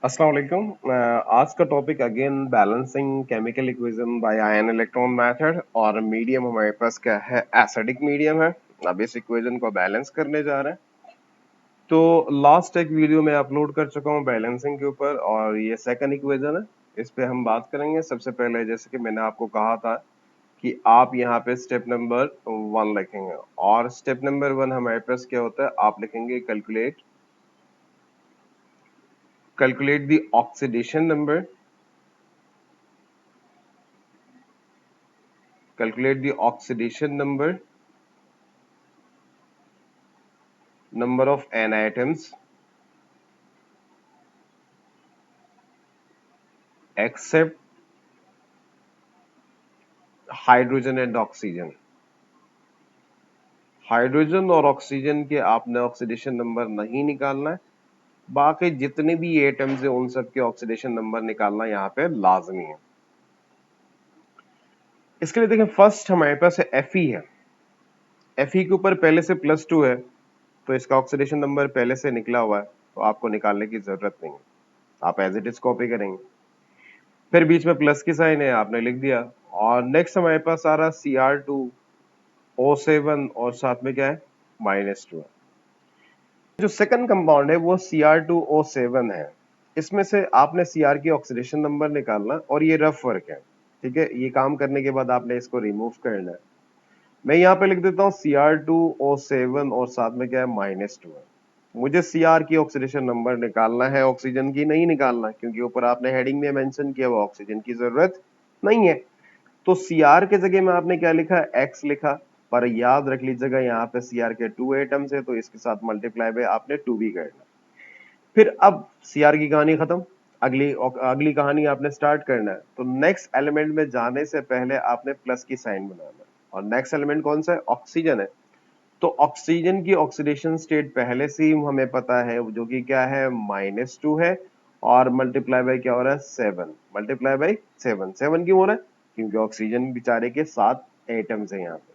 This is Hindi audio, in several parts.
अस्सलाम वालेकुम। आज का topic again balancing chemical equation by ion electron method और मीडियम हमारे पास क्या है, एसिडिक मीडियम है। अब इस इक्वेशन को बैलेंस करने जा रहे हैं। तो लास्ट एक वीडियो में अपलोड कर चुका हूँ बैलेंसिंग के ऊपर और ये सेकंड इक्वेशन है, इस पे हम बात करेंगे। सबसे पहले जैसे कि मैंने आपको कहा था कि आप यहाँ पे स्टेप नंबर 1 लिखेंगे और स्टेप नंबर 1 हमारे पास क्या होता है, आप लिखेंगे calculate the oxidation number, calculate the oxidation number of n atoms except hydrogen and oxygen. Hydrogen और ऑक्सीजन के आपने ऑक्सीडेशन नंबर नहीं निकालना है, बाकी जितने भी एटम्स है उन सब के ऑक्सीडेशन नंबर निकालना यहाँ पे लाजमी है। इसके लिए देखें, फर्स्ट हमारे पास है Fe है। Fe के ऊपर पहले से +2 है, तो इसका ऑक्सीडेशन नंबर पहले से निकला हुआ है, तो आपको निकालने की जरूरत नहीं है, आप एज इट इज कॉपी करेंगे। फिर बीच में प्लस की साइन है, आपने लिख दिया। और नेक्स्ट हमारे पास आ रहा Cr2O7 और साथ में क्या है, -2 है। जो सेकंड कंपाउंड है वो Cr2O7 है। इसमें से आपने Cr की ऑक्सीडेशन नंबर निकालना और ये रफ वर्क है, ठीक है। ये काम करने के बाद आपने इसको रिमूव करना है। मैं यहाँ पे लिख देता हूँ Cr2O7 और साथ में क्या है, -2 है। मुझे Cr की ऑक्सीडेशन नंबर निकालना है, ऑक्सीजन की नहीं निकालना, क्योंकि ऊपर आपने हेडिंग में मेंशन किया हुआ ऑक्सीजन की जरूरत नहीं है। तो Cr के जगह में आपने क्या लिखा, X लिखा, पर याद रख लीजिएगा यहाँ पे Cr के 2 एटम्स है, तो इसके साथ मल्टीप्लाई बाय आपने 2 भी करना। फिर अब Cr की कहानी खत्म, अगली अगली कहानी आपने स्टार्ट करना है। तो नेक्स्ट एलिमेंट में जाने से पहले आपने प्लस की साइन बनाना है, और नेक्स्ट एलिमेंट कौन सा है, ऑक्सीजन है। तो ऑक्सीजन की ऑक्सीडेशन स्टेट पहले से ही हमें पता है, जो कि क्या है, -2 है, और मल्टीप्लाई बाय क्या हो रहा है, 7, मल्टीप्लाई बाय 7। 7 क्यों हो रहा है, क्योंकि ऑक्सीजन बेचारे के 7 एटम्स है यहाँ पे,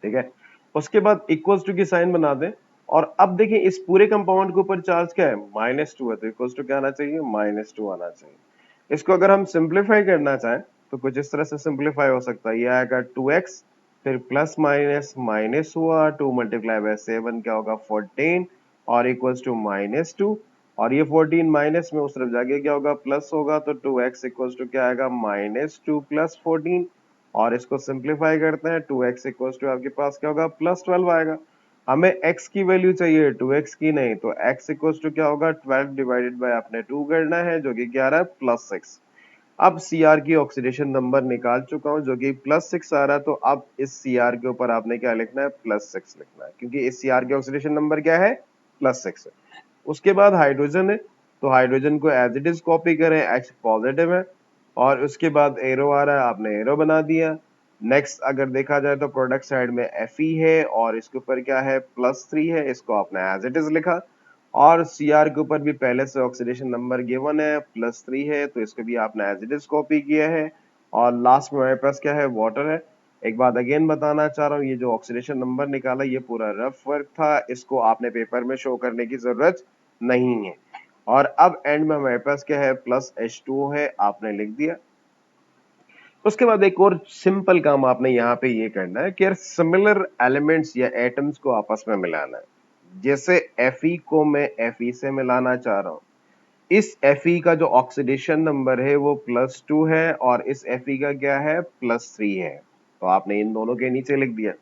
ठीक है। उसके बाद इक्वल्स टू की साइन बना दें, और अब देखिए इस पूरे कंपाउंड के ऊपर चार्ज क्या है, -2 है, तो इक्वल्स टू क्या आना चाहिए, -2 आना चाहिए। इसको अगर हम सिंप्लीफाई करना चाहें तो कुछ इस तरह से सिंप्लीफाई हो सकता है, ये आएगा 2x, फिर प्लस माइनस माइनस हुआ, 2 मल्टीप्लाई बाय 7 क्या होगा, 14, और इक्वल्स टू -2, और ये 14 माइनस में उस तरफ जाके क्या होगा, प्लस होगा, तो 2x इक्वल्स टू क्या आएगा, -2 प्लस 14, और इसको सिंप्लीफाई करते हैं, 2x इक्वल्स टू आपके पास क्या होगा, +12 आएगा। हमें x की वैल्यू चाहिए, 2x की नहीं, तो x इक्वल्स टू क्या होगा, 12 डिवाइडेड बाय आपने 2 करना है, जो कि क्या आ रहा है, +6। अब Cr की ऑक्सीडेशन नंबर निकाल चुका हूं, जो कि +6 आ रहा है। तो अब इस Cr के ऊपर आपने क्या लिखना है, +6 लिखना है, क्योंकि इस Cr की ऑक्सीडेशन नंबर क्या है, +6 है। उसके बाद हाइड्रोजन है, तो हाइड्रोजन को एज इट इज कॉपी करें, X पॉजिटिव है, और उसके बाद एरो आ रहा है, आपने एरो बना दिया। नेक्स्ट अगर देखा जाए तो प्रोडक्ट साइड में Fe है, और इसके ऊपर क्या है, +3 है, इसको आपने एज इट इज लिखा। और Cr के ऊपर भी पहले से ऑक्सीडेशन नंबर गिवन है, +3 है, तो इसको भी आपने एज इट इज कॉपी किया है। और लास्ट में हमारे पास क्या है, वाटर है। एक बात अगेन बताना चाह रहा हूँ, ये जो ऑक्सीडेशन नंबर निकाला ये पूरा रफ वर्क था, इसको आपने पेपर में शो करने की जरूरत नहीं है। और अब एंड में हमारे पास क्या है, +H2O है, आपने लिख दिया। उसके बाद एक और सिंपल काम आपने यहाँ पे ये करना है कि यार सिमिलर एलिमेंट्स या एटम्स को आपस में मिलाना है। जैसे Fe को मैं Fe से मिलाना चाह रहा हूँ, इस Fe का जो ऑक्सीडेशन नंबर है वो +2 है, और इस Fe का क्या है, +3 है, तो आपने इन दोनों के नीचे लिख दिया।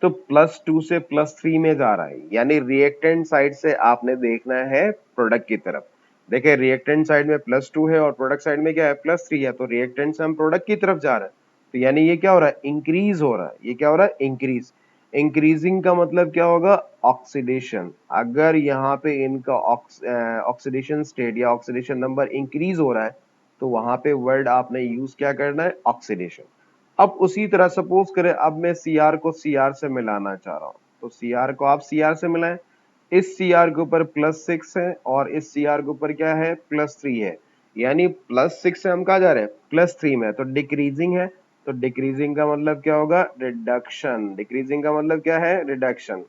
तो +2 से +3 में जा रहा है, यानी रिएक्टेंट साइड से आपने देखना है प्रोडक्ट की तरफ। देखिए रिएक्टेंट साइड में +2 है और प्रोडक्ट साइड में क्या है, +3 है, तो रिएक्टेंट से हम प्रोडक्ट की तरफ जा रहे हैं, तो यानी ये क्या हो रहा है, इंक्रीज हो रहा है। ये क्या हो रहा है, इंक्रीज। इंक्रीजिंग का मतलब क्या होगा, ऑक्सीडेशन। अगर यहाँ पे इनका ऑक्सीडेशन स्टेट या ऑक्सीडेशन नंबर इंक्रीज हो रहा है, तो वहां पे वर्ड आपने यूज क्या करना है, ऑक्सीडेशन। अब उसी तरह सपोज करें, अब मैं Cr को Cr से मिलाना चाह रहा हूं, तो Cr को आप Cr से मिलाएं। इस Cr के ऊपर +6 है, और इस Cr के ऊपर क्या है, +3 है, यानी +6 से हम कहा जा रहे हैं, +3 में, तो डिक्रीजिंग है। तो डिक्रीजिंग का मतलब क्या होगा, रिडक्शन। डिक्रीजिंग का मतलब क्या है, रिडक्शन।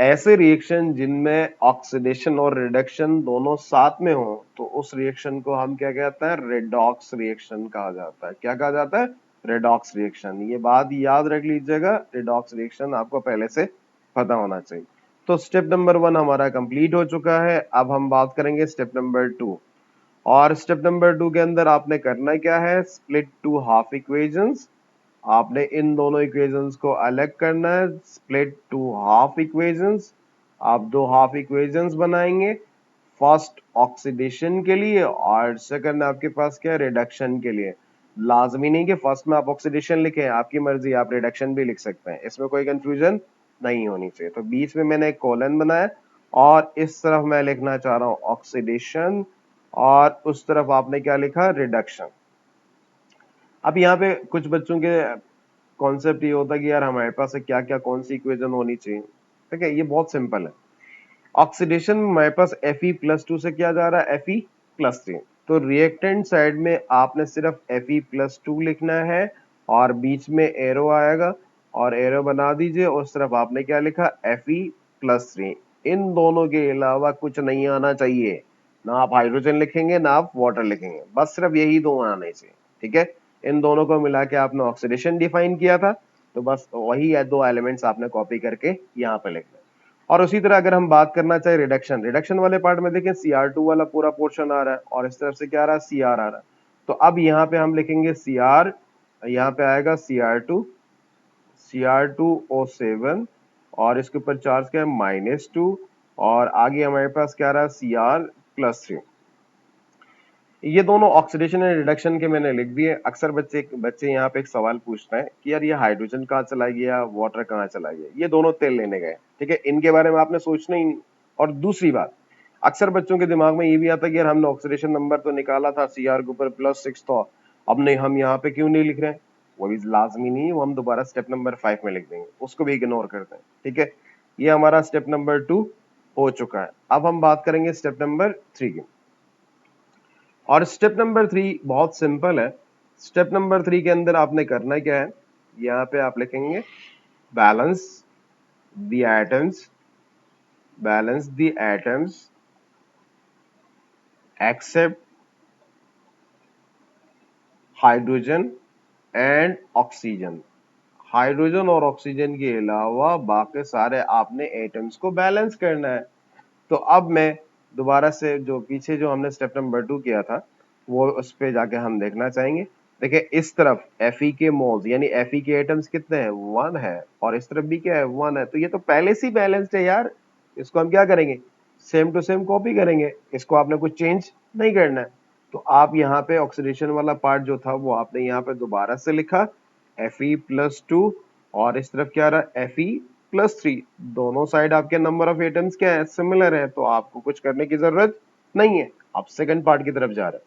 ऐसे रिएक्शन जिनमें ऑक्सीडेशन और रिडक्शन दोनों साथ में हो तो उस रिएक्शन को हम क्या कहते हैं, रेडॉक्स रिएक्शन कहा जाता है। क्या कहा जाता है, रेडॉक्स रिएक्शन। ये बात याद रख लीजिएगा, रेडॉक्स रिएक्शन आपको पहले से पता होना चाहिए। तो स्टेप नंबर 1 हमारा कंप्लीट हो चुका है। अब हम बात करेंगे स्टेप नंबर 2। और स्टेप नंबर 2 के अंदर आपने करना क्या है, स्प्लिट टू हाफ इक्वेशंस। आपने इन दोनों इक्वेशंस को अलग करना है, स्प्लिट टू हाफ इक्वेशंस। आप दो हाफ इक्वेशंस बनाएंगे, फर्स्ट ऑक्सीडेशन के लिए और सेकंड आपके पास क्या है, रिडक्शन के लिए। लाजमी नहीं कि फर्स्ट में आप ऑक्सीडेशन लिखें, आपकी मर्जी, आप रिडक्शन भी लिख सकते हैं, इसमें कोई कंफ्यूजन नहीं होनी चाहिए। तो बीच में मैंने एक कॉलन बनाया और इस तरफ मैं लिखना चाह रहा हूं ऑक्सीडेशन और उस तरफ आपने क्या लिखा, रिडक्शन। अब यहाँ पे कुछ बच्चों के कॉन्सेप्ट ये होता है कि यार हमारे पास क्या क्या कौन सी इक्वेशन होनी चाहिए। ठीक है, ये बहुत सिंपल है। ऑक्सीडेशन में हमारे पास Fe+2 से क्या जा रहा है, Fe+3। तो रिएक्टेंट साइड में आपने सिर्फ Fe+2 लिखना है और बीच में एरो आएगा और एरो बना दीजिए, उस तरफ आपने क्या लिखा, Fe+3। इन दोनों के अलावा कुछ नहीं आना चाहिए, ना आप हाइड्रोजन लिखेंगे ना आप वाटर लिखेंगे, बस सिर्फ यही दो आने चाहिए। ठीक है, इन दोनों को मिला के आपने ऑक्सीडेशन डिफाइन किया था, तो बस वही दो एलिमेंट्स आपने कॉपी करके यहाँ पे लिखना। और उसी तरह अगर हम बात करना चाहे रिडक्शन, रिडक्शन वाले पार्ट में देखें Cr2 वाला पूरा पोर्शन आ रहा है और इस तरफ से क्या आ रहा है, Cr आ रहा है। तो अब यहाँ पे हम लिखेंगे Cr, यहाँ पे आएगा Cr2, Cr2O7 और इसके ऊपर चार्ज क्या है, -2 और आगे हमारे पास क्या आ रहा है, Cr+3। ये दोनों ऑक्सीडेशन एंड रिडक्शन के मैंने लिख दिए। अक्सर बच्चे यहाँ पे एक सवाल पूछते हैं कि यार ये हाइड्रोजन कहाँ चला गया, वाटर कहाँ चला गया, ये दोनों तेल लेने गए। ठीक है, इनके बारे में आपने सोचना ही नहीं। और दूसरी बात, अक्सर बच्चों के दिमाग में ये भी आता है कि यार हमने ऑक्सीडेशन नंबर तो निकाला था, Cr के ऊपर +6 था, अब नहीं हम यहाँ पे क्यों नहीं लिख रहे हैं। वो भी लाजमी नहीं है, वो हम दोबारा स्टेप नंबर 5 में लिख देंगे, उसको भी इग्नोर करते हैं। ठीक है, ये हमारा स्टेप नंबर 2 हो चुका है। अब हम बात करेंगे स्टेप नंबर 3 की। और स्टेप नंबर 3 बहुत सिंपल है। स्टेप नंबर 3 के अंदर आपने करना क्या है, यहाँ पे आप लिखेंगे balance the atoms, balance the atoms except hydrogen and oxygen. Hydrogen और ऑक्सीजन के अलावा बाकी सारे आपने एटम्स को बैलेंस करना है। तो अब मैं दोबारा से जो पीछे जो हमने स्टेप नंबर 2 किया था वो उस पे जाके हम देखना चाहेंगे। देखिए इस तरफ Fe के मोल्स यानी Fe के एटम्स कितने हैं, 1 है और इस तरफ भी क्या है, 1 है। तो ये तो पहले से बैलेंस्ड है यार, इसको हम क्या करेंगे, सेम टू सेम कॉपी करेंगे, इसको आपने कुछ चेंज नहीं करना है। तो आप यहाँ पे ऑक्सीडेशन वाला पार्ट जो था वो आपने यहाँ पे दोबारा से लिखा Fe+2 और इस तरफ क्या रहा, Fe+3। दोनों साइड आपके नंबर ऑफ एटम्स क्या है, सिमिलर है, तो आपको कुछ करने की जरूरत नहीं है। आप सेकंड पार्ट की तरफ जा रहे हैं।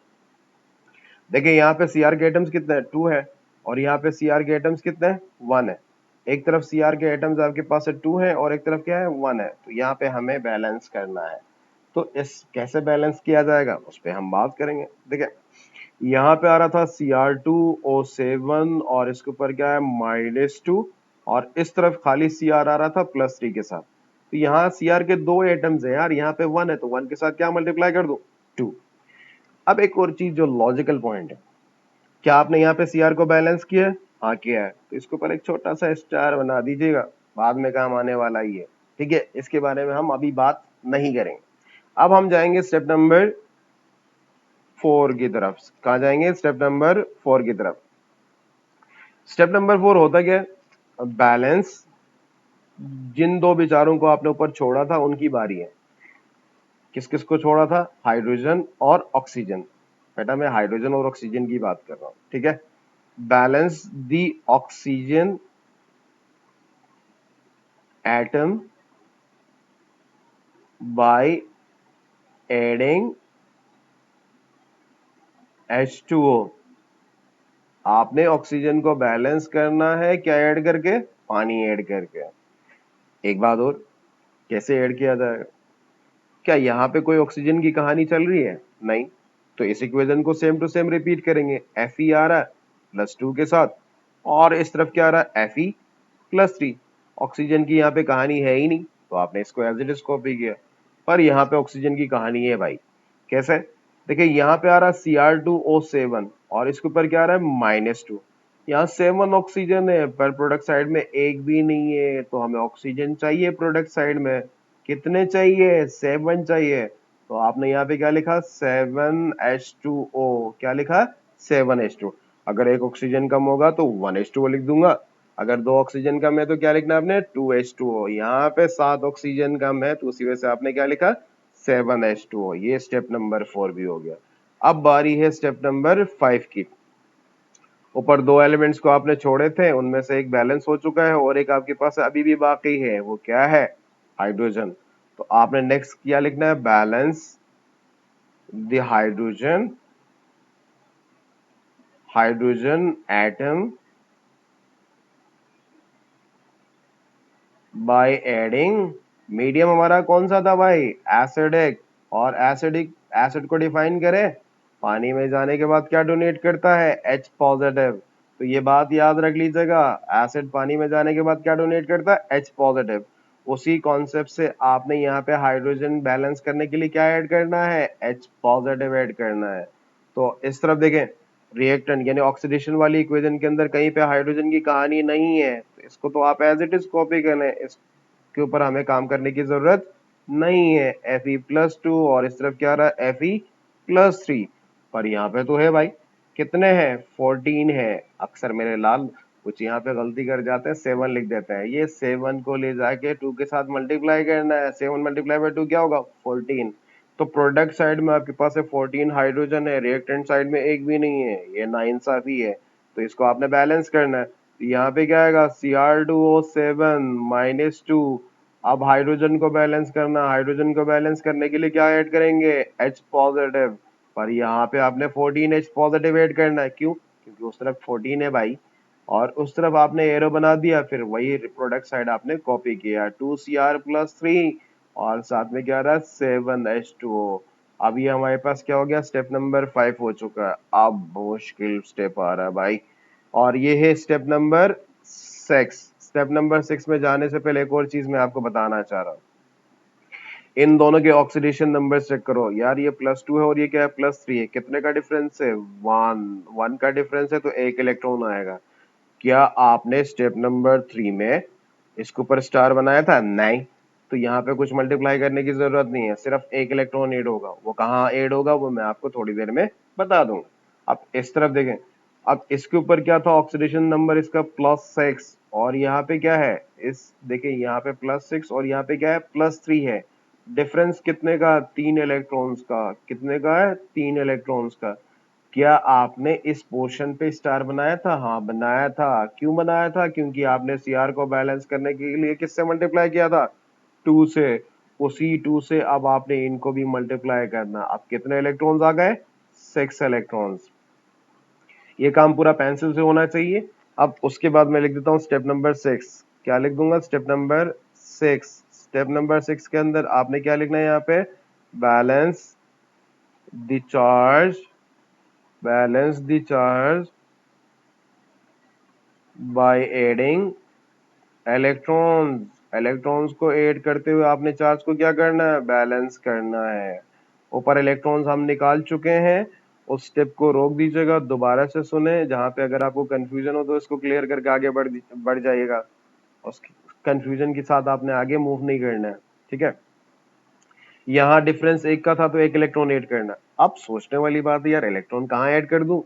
देखिए यहाँ पे Cr के एटम्स कितने हैं, 2 है और यहाँ पे Cr के एटम्स कितने हैं, 1 है। एक तरफ Cr के एटम्स आपके पास 2 है और एक तरफ क्या है, 1 है। तो यहाँ पे हमें बैलेंस करना है। तो इस कैसे बैलेंस किया जाएगा उस पर हम बात करेंगे। देखिए यहाँ पे आ रहा था Cr2O7 और इसके ऊपर क्या है, -2 और इस तरफ खाली Cr आ रहा था +3 के साथ। तो यहाँ Cr के दो एटम्स है यार, यहाँ पे 1 है तो 1 के साथ क्या मल्टीप्लाई कर दो, 2। अब एक और चीज जो लॉजिकल पॉइंट है, क्या आपने यहाँ पे Cr को बैलेंस किया है, हाँ किया है, तो इसके ऊपर एक छोटा सा स्टार बना दीजिएगा, बाद में काम आने वाला ही है। ठीक है, इसके बारे में हम अभी बात नहीं करेंगे। अब हम जाएंगे स्टेप नंबर 4 की तरफ। कहाँ जाएंगे, स्टेप नंबर 4 की तरफ। स्टेप नंबर 4 होता क्या है, बैलेंस। जिन दो विचारों को आपने ऊपर छोड़ा था उनकी बारी है। किस किस को छोड़ा था, हाइड्रोजन और ऑक्सीजन। बेटा मैं हाइड्रोजन और ऑक्सीजन की बात कर रहा हूं। ठीक है, balance the oxygen atom by adding H2O। आपने ऑक्सीजन को बैलेंस करना है क्या ऐड करके, पानी ऐड करके। एक बात और, कैसे ऐड किया जाएगा, क्या यहाँ पे कोई ऑक्सीजन की कहानी चल रही है, नहीं। तो इस इक्वेशन को सेम टू सेम रिपीट करेंगे, Fe आ रहा है +2 के साथ और इस तरफ क्या आ रहा है, Fe+3। ऑक्सीजन की यहाँ पे कहानी है ही नहीं, तो आपने इसको एज इट इज कॉपी किया। पर यहाँ पे ऑक्सीजन की कहानी है भाई, कैसे? देखिए यहाँ पे आ रहा है Cr2O7 और इसके ऊपर क्या आ रहा है -2। यहाँ 7 ऑक्सीजन है पर प्रोडक्ट साइड में एक भी नहीं है, तो हमें ऑक्सीजन चाहिए प्रोडक्ट साइड में। कितने चाहिए? 7 चाहिए। तो आपने यहाँ पे क्या लिखा? 7H2O। क्या लिखा? 7H2। अगर एक ऑक्सीजन कम होगा तो 1H2O लिख दूंगा। अगर 2 ऑक्सीजन कम है तो क्या लिखना है आपने? 2H2O। यहाँ पे 7 ऑक्सीजन कम है तो उसी वजह से आपने क्या लिखा? 7H2O। ये स्टेप नंबर 4 भी हो गया। अब बारी है स्टेप नंबर 5 की। ऊपर 2 एलिमेंट्स को आपने छोड़े थे, उनमें से एक बैलेंस हो चुका है और एक आपके पास अभी भी बाकी है, वो क्या है? हाइड्रोजन। तो आपने नेक्स्ट क्या लिखना है? Balance the hydrogen atom by adding. Medium हमारा कौन सा था भाई? एसिडिक। और एसिड को डिफाइन करें, पानी में जाने के बाद क्या डोनेट करता है? H positive. तो ये बात याद रख लीजिएगा, एसिड पानी में जाने के बाद क्या डोनेट करता है? H positive. उसी कॉन्सेप्ट से आपने यहाँ पे हाइड्रोजन बैलेंस करने के लिए क्या ऐड करना है? H पॉजिटिव ऐड करना है। तो इस तरफ देखें, रिएक्टेंट यानी ऑक्सीडेशन वाली इक्वेशन के अंदर कहीं पे हाइड्रोजन की कहानी नहीं है, तो इसको तो आप एज इट इज कॉपी कर लें, इसके ऊपर हमें काम करने की जरूरत नहीं है। Fe+2 और इस तरफ क्या आ रहा है? Fe+3। पर यहाँ पे तो है भाई, कितने हैं? 14 है। अक्सर मेरे लाल कुछ यहाँ पे गलती कर जाते हैं, 7 लिख देते हैं। ये 7 को ले जाके 2 के साथ मल्टीप्लाई करना है। 7 मल्टीप्लाई बाय 2 क्या होगा? 14। तो प्रोडक्ट साइड में आपके पास है 14 हाइड्रोजन है, रिएक्टेंट साइड में एक भी नहीं है, ये नाइंसाफी है। तो इसको आपने बैलेंस करना है। तो यहाँ पे क्या आएगा? Cr2O7 -2। अब हाइड्रोजन को बैलेंस करना, हाइड्रोजन को बैलेंस करने के लिए क्या ऐड करेंगे? H positive. पर यहाँ पे आपने 14 H पॉजिटिव ऐड करना है। क्यों? क्योंकि उस तरफ 14 है भाई, और उस तरफ आपने एरो बना दिया, फिर वही प्रोडक्ट साइड आपने कॉपी किया, 2Cr+3 और साथ में क्या रहा? 7H2O। अब ये हमारे पास क्या हो गया? स्टेप नंबर 5 हो चुका है। अब मुश्किल स्टेप आ रहा है भाई, और ये है स्टेप नंबर 6। स्टेप नंबर 6 में जाने से पहले एक और चीज मैं आपको बताना चाह रहा हूँ। इन दोनों के ऑक्सीडेशन नंबर चेक करो यार, ये +2 है और ये क्या है? +3 है। कितने का डिफरेंस है? 1 का डिफरेंस है, तो एक इलेक्ट्रॉन आएगा। क्या आपने स्टेप नंबर 3 में इसके ऊपर स्टार बनाया था? नहीं। तो यहाँ पे कुछ मल्टीप्लाई करने की जरूरत नहीं है, सिर्फ एक इलेक्ट्रॉन ऐड होगा। वो कहाँ ऐड होगा वो मैं आपको थोड़ी देर में बता दूंगा। अब इस तरफ देखें, अब इसके ऊपर क्या था? ऑक्सीडेशन नंबर इसका +6 और यहाँ पे क्या है? इस देखिए यहाँ पे +6 और यहाँ पे क्या है? +3 है। डिफरेंस कितने का? 3 इलेक्ट्रॉन्स का। कितने का है? 3 इलेक्ट्रॉन्स का। क्या आपने इस पोर्शन पे स्टार बनाया था? हाँ बनाया था। क्यों बनाया था? क्योंकि आपने Cr को बैलेंस करने के लिए किससे मल्टीप्लाई किया था? 2 से। उसी 2 से अब आपने इनको भी मल्टीप्लाई करना। अब कितने इलेक्ट्रॉन्स आ गए? 6 इलेक्ट्रॉन्स। ये काम पूरा पेंसिल से होना चाहिए। अब उसके बाद मैं लिख देता हूँ स्टेप नंबर 6। क्या लिख दूंगा? Step number 6। स्टेप नंबर 6 के अंदर आपने क्या लिखना है यहाँ पे? Balance the charge, balance the charge by adding electrons. Electrons को ऐड करते हुए आपने चार्ज को क्या करना है? बैलेंस करना है। ऊपर इलेक्ट्रॉन्स हम निकाल चुके हैं। उस स्टेप को रोक दीजिएगा, दोबारा से सुने। जहां पे अगर आपको कंफ्यूजन हो तो इसको क्लियर करके आगे बढ़ जाइएगा। उस कंफ्यूजन के साथ आपने आगे मूव नहीं करना है, ठीक है? यहाँ डिफरेंस एक का था तो एक इलेक्ट्रॉन ऐड करना। अब सोचने वाली बात है यार, इलेक्ट्रॉन कहाँ ऐड कर दूं?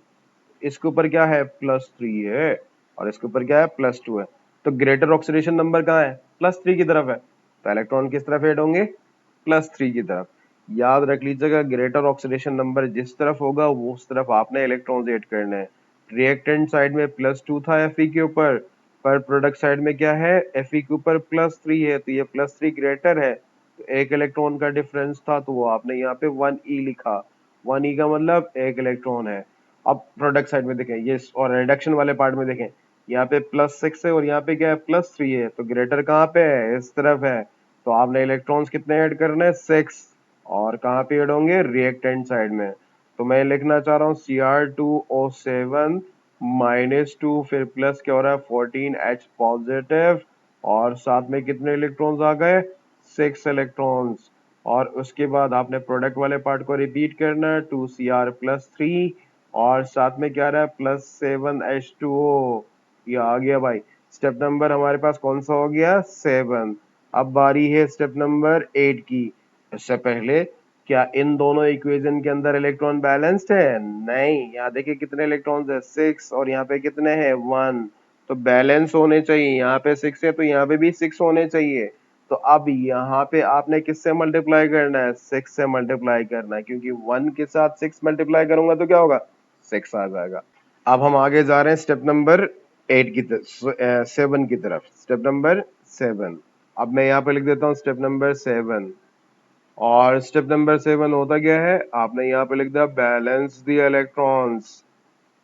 इसके ऊपर क्या है? +3 है और इसके ऊपर क्या है? +2 है। तो ग्रेटर ऑक्सीडेशन नंबर कहाँ है? +3 की तरफ है। तो इलेक्ट्रॉन किस तरफ ऐड होंगे? +3 की तरफ। याद रख लीजिएगा, ग्रेटर ऑक्सीडेशन नंबर जिस तरफ होगा वो उस तरफ आपने इलेक्ट्रॉन्स ऐड करने हैं। रिएक्टेंट साइड में +2 था Fe के ऊपर, पर प्रोडक्ट साइड में क्या है? Fe के ऊपर +3 है, तो ये +3 ग्रेटर है। तो एक इलेक्ट्रॉन का डिफरेंस था तो वो आपने यहाँ पे 1e लिखा। 1e का मतलब एक इलेक्ट्रॉन है। अब प्रोडक्ट साइड में देखें ये, और रिडक्शन वाले पार्ट में देखें, यहाँ पे +6 है और यहाँ पे क्या है? +3 है। तो ग्रेटर कहाँ पे है? इस तरफ है। तो आपने इलेक्ट्रॉन्स कितने ऐड करने हैं? 6। और कहाँ पे ऐड होंगे? रिएक्टेंट साइड में। तो मैं लिखना चाह रहा हूँ Cr2O7 -2, फिर प्लस क्या हो रहा है? 14H पॉजिटिव, और साथ में कितने इलेक्ट्रॉन्स आ गए? 6 इलेक्ट्रॉन्स, और उसके बाद आपने प्रोडक्ट वाले पार्ट को रिपीट करना है, 2Cr+3, और साथ में क्या रहा है +7H2O। ये आ गया भाई। स्टेप नंबर हमारे पास कौन सा हो गया 7। अब बारी है स्टेप नंबर 8 की। इससे पहले क्या इन दोनों इक्वेशन के अंदर इलेक्ट्रॉन बैलेंस्ड है? नहीं। यहाँ देखिए कितने इलेक्ट्रॉन्स है 6, और यहाँ पे कितने हैं 1, तो बैलेंस होने चाहिए। यहाँ पे 6 है तो यहाँ पे भी 6 होने चाहिए। तो अब यहाँ पे आपने किससे मल्टीप्लाई करना है 6 से मल्टीप्लाई करना है, क्योंकि 1 के साथ 6 मल्टीप्लाई करूंगा तो क्या होगा 6 आ जाएगा। अब हम आगे जा रहे हैं स्टेप नंबर 8 की तरफ 7 की तरफ। स्टेप नंबर 7, अब मैं यहाँ पे लिख देता हूँ स्टेप नंबर 7। और स्टेप नंबर 7 होता क्या है, आपने यहाँ पे लिख दिया balance the electrons.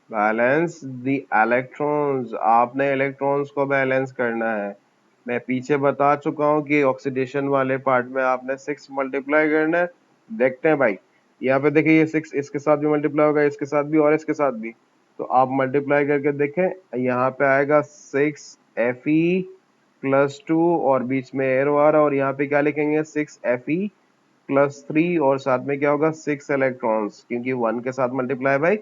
Balance the electrons, आपने इलेक्ट्रॉन्स को बैलेंस करना है। मैं पीछे बता चुका हूँ कि ऑक्सीडेशन वाले पार्ट में आपने 6 मल्टीप्लाई करना है। देखते हैं भाई, यहाँ पे देखिए ये 6 इसके साथ भी मल्टीप्लाई होगा, इसके साथ भी और इसके साथ भी। तो आप मल्टीप्लाई करके देखें, यहाँ पे आएगा 6Fe+2, और बीच में एरो आ रहा है, और यहाँ पे क्या लिखेंगे 6Fe+3, और साथ में क्या होगा 6 इलेक्ट्रॉन्स, क्योंकि 1 के साथ मल्टीप्लाई बाई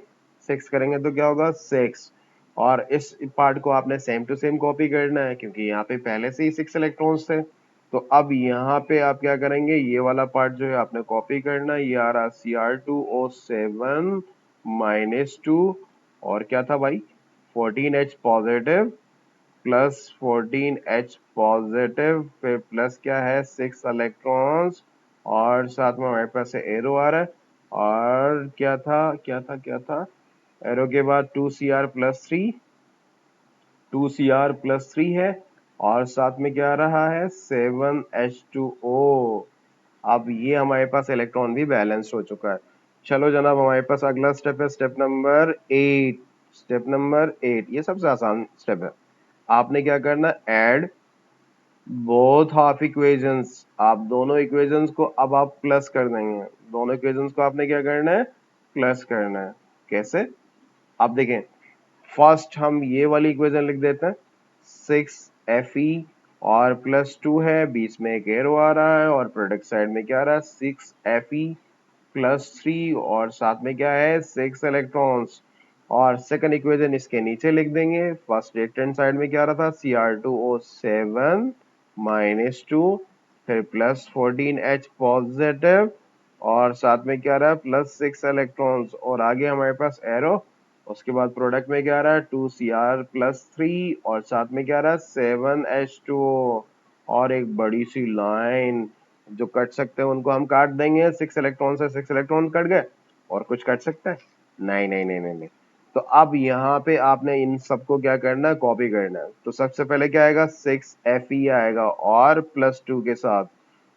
6 करेंगे तो क्या होगा 6। और इस पार्ट को आपने सेम टू सेम कॉपी करना है, क्योंकि यहाँ पे पहले से ही 6 इलेक्ट्रॉन्स थे। तो अब यहाँ पे आप क्या करेंगे, ये वाला पार्ट जो है आपने कॉपी करना है। ये आ रहा Cr2O7-2, और क्या था भाई 14H positive plus 14H positive, फिर प्लस क्या है 6 इलेक्ट्रॉन्स, और साथ में हमारे पास एरो आ रहा है। और क्या था एरो के बाद 2Cr+3, 2Cr+3 है, और साथ में क्या आ रहा है 7H2O। अब ये हमारे पास इलेक्ट्रॉन भी बैलेंस हो चुका है। चलो जनाब, हमारे पास अगला स्टेप है स्टेप नंबर 8। स्टेप नंबर 8 ये सबसे आसान स्टेप है। आपने क्या करना है, ऐड बोथ हाफ इक्वेशंस। आप दोनों इक्वेशंस को अब आप प्लस कर देंगे। दोनों इक्वेशंस को आपने क्या करना है, प्लस करना है। कैसे, आप देखें, फर्स्ट हम ये वाली इक्वेशन लिख देते हैं, 6Fe और +2 है, बीच में एक एरो आ रहा है, और प्रोडक्ट साइड में क्या आ रहा है 6Fe+3, और साथ में क्या है 6 इलेक्ट्रॉन्स। और सेकंड इक्वेशन इसके नीचे लिख देंगे। फर्स्ट लेफ्ट हैंड साइड में क्या आ रहा था Cr2O7-2, फिर +14H पॉजिटिव, और साथ में क्या आ रहा है +6 इलेक्ट्रॉन्स, और आगे हमारे पास एरो। उसके बाद प्रोडक्ट में क्या आ रहा है 2Cr+3, और साथ में क्या आ रहा है 7H2O, और एक बड़ी सी लाइन। जो कट सकते हैं उनको हम काट देंगे। 6 इलेक्ट्रॉन से 6 इलेक्ट्रॉन कट गए, और कुछ कट सकता है? नहीं नहीं नहीं नहीं नहीं। तो अब यहाँ पे आपने इन सबको क्या करना है, कॉपी करना है। तो सबसे पहले क्या आएगा 6Fe आएगा, और +2 के साथ।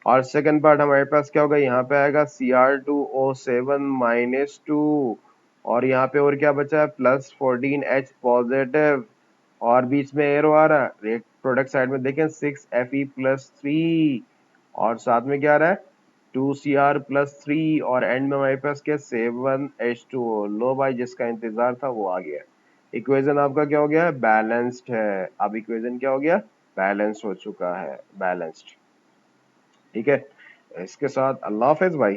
और सेकंड पार्ट हमारे पास क्या होगा, यहाँ पे आएगा Cr2O7-2, और यहाँ पे और क्या बचा है +14H पॉजिटिव, और बीच में एरो आ रहा है। एक प्रोडक्ट साइड में देखें 6Fe+3, और साथ में क्या आ रहा है 2Cr+3, और एंड में हमारे पास क्या 7H2O। लो भाई, जिसका इंतजार था वो आ गया। इक्वेशन आपका क्या हो गया, बैलेंस्ड है। अब इक्वेशन क्या हो गया, बैलेंस हो चुका है, बैलेंस्ड। ठीक है, इसके साथ अल्लाह हाफिज भाई।